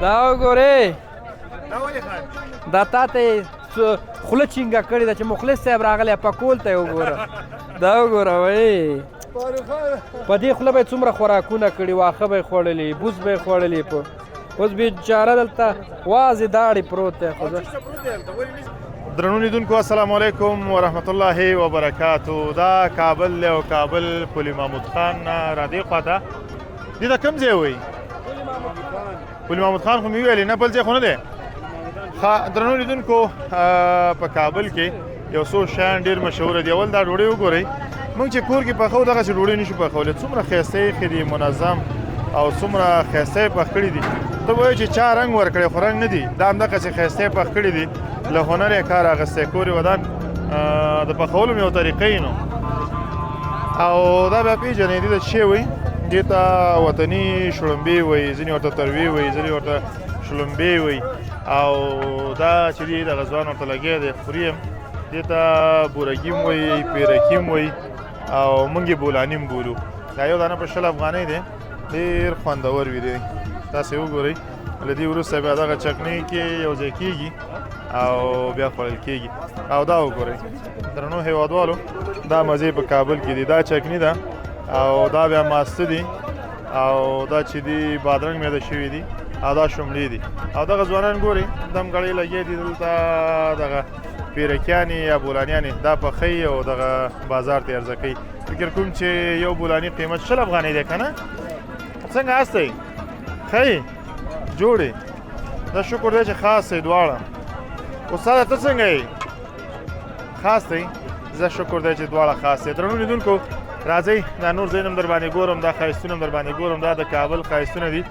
دا وګورې دا تا ته خوله چینګه کړې ده چې مخلص صاحب راغلی پکول ته یې وګوره دا وګوره وایي په دې خوله به یې څومره خوراکونه کړي واښه به یې خوړلي بوس به یې خوړلي په اوس بېچاره دلته واضح داړې پروت دی خو درنو لیدونکو السلام علیکم ورحمت الله وبرکاتو دا کابل دی او کابل پل محمود خان را دې خواته دې ته کوم ځای وایي پل محمود خان خو مې ویلې نه بل ځای خو نه دی درنو لیدونکو په کابل کې یو څو شیان ډېر مشهوره دي اول دا ډوډۍ وګورئ موږ چې کور کې پخوو دغسې ډوډۍ نشو پخولی څومره ښایسته ایښې دي منظم او څومره ښایسته یې پخ کړي دي ته به وایې چې چا رنګ ورکړی خو رنګ نه دي دا همدغسې ښایسته یې پخ کړي دي له هنر یې کار اخیستی کور یې ودان د پخولو مې یو طریقه نو او دا بیا پېژنئ دې ته څه شی وایي دې ته وطني شړومبې وایي ځینې ورته تروې وایي ځینې ورته شړومبې وایي او دا چې دی دغه ځوان ورته لګی دی خوري هم دې ته بورګیم وایي پیرکیم وایي او موږ یې بولانیم بولو دا یو دانه په 60 افغانۍ دی ډېر خوندور وي دی تاسې وګورئ له دې وروسته بیا دغه چکنۍ کې یو ځای کېږي او بیا خوړل کېږي او دا وګورئ درنو هیوادوالو دا مزې په کابل کې دي دا چکني ده او دا بیا ماسته دي او دا چې دي بادرنګ میده شوي دي او دا شملې دي او دغه ځوانان ګورئ دمګړۍ لګیا دي دلته دغه پیرکیانې یا بولانیانې دا پخوي او دغه بازار ته عرضه کوي فکر کوم چې یو بولاني قیمت 60 افغانۍ دی که نه څنګه هستئ ښه جوړې دا شکر دی چې خاص دی دواړه استاده ته څنګه یې خاص دی زه شکر دی چې دواړه خاص دی درنو لیدونکو راځئ دا نور ځایونه هم در باندې ګورم دا ښایستونه هم در باندې ګورم دا د کابل ښایستونه دي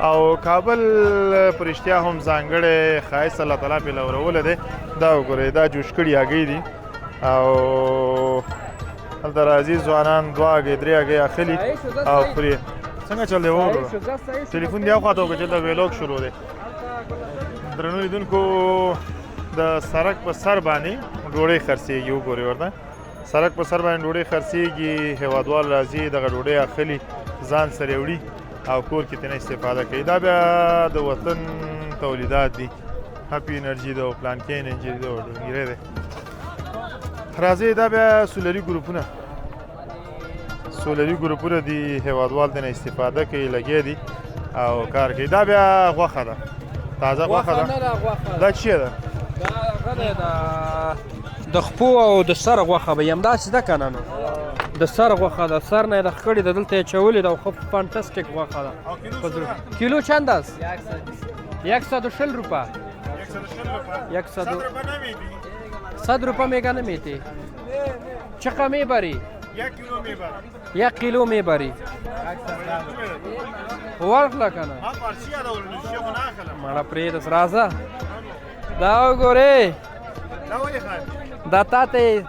او کابل په رښتیا هم ځانګړی ښایست الله تعالی پرې لورولی دی دا وګورئ دا جوش کړي هګۍ دي او هلته راځي ځوانان 2 هګۍ 3 هګۍ اخلي او خوري څنګه چل دی وګوره ټلیفون دی هاخوا ته وکړه چې دلته ویلوګ شروع دی درنو لیدونکو د سړک په سر باندې ډوډۍ خرڅېږي وګورئ ورته سړک په سر باندې ډوډۍ خرڅېږي هیوادوال راځي دغه ډوډۍ اخلي ځان سره وړي او کور کې ترې استفاده کوي دا بیا د وطن تولیدات دي هپي انرژي ده او پلانکې انرژي ده او ډنګیری دی راځئ دا بیا سولري ګروپونه دي هیوادوال ترې استفاده کوي لګیا دي او کار کوي دا بیا غوښه ده تازه غوښه ده دا څه ده د خپو او د سر غوښه به یې همداسې ده که نه نو د سر غوښه ده سر نه یې د خکړې ده دلته یې اچولې ده او ښه فانټسټیک غوښه ده کیلو چند است 120 روپه 100 روپه میگه نمیتی چقدر میبری 1 کیلو میبری ورخله کنه مړه پرېږده راځه دا وګورې دا تا ته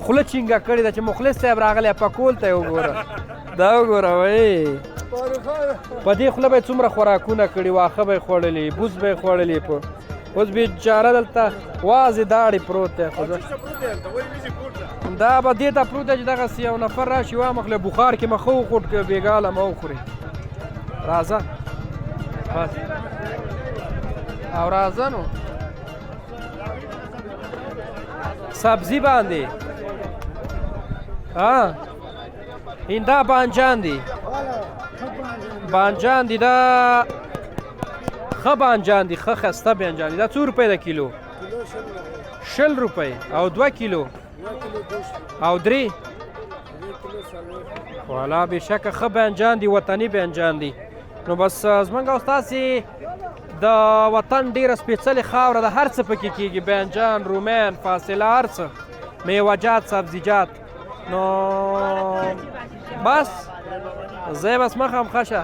خوله چینګه کړې ده چې مخلص صاحب راغلی پکول ته یې وګوره دا وګوره وایي په دې خوله به یې څومره خوراکونه کړي واښه به یې خوړلي بوس به یې خوړلي په اوس بېچاره دلته واضح داړې پروت دی خو دا به دې ته پروت دی چې دغسې یو نفر راشي وامخلې بخار کې مخه وخوټ که بېګاله مه وخوري راځه بس او راځه نو سبزی باندې این دا بانجان دی دا ښه بانجان دی ښه ښایسته بانجان دی دا څو روپۍ ده کیلو 60 روپۍ او 2 کیلو او 3 والا بېشکه ښه بانجان دی وطني بانجان دی نو بس زمونږ او ستاسې د وطن ډېره سپېڅلې خاوره ده هر څه پکې کېږي بانجان رومیان فاصله هر څه میوهجات سبزیجات نو بس زه بس مخم ښه شه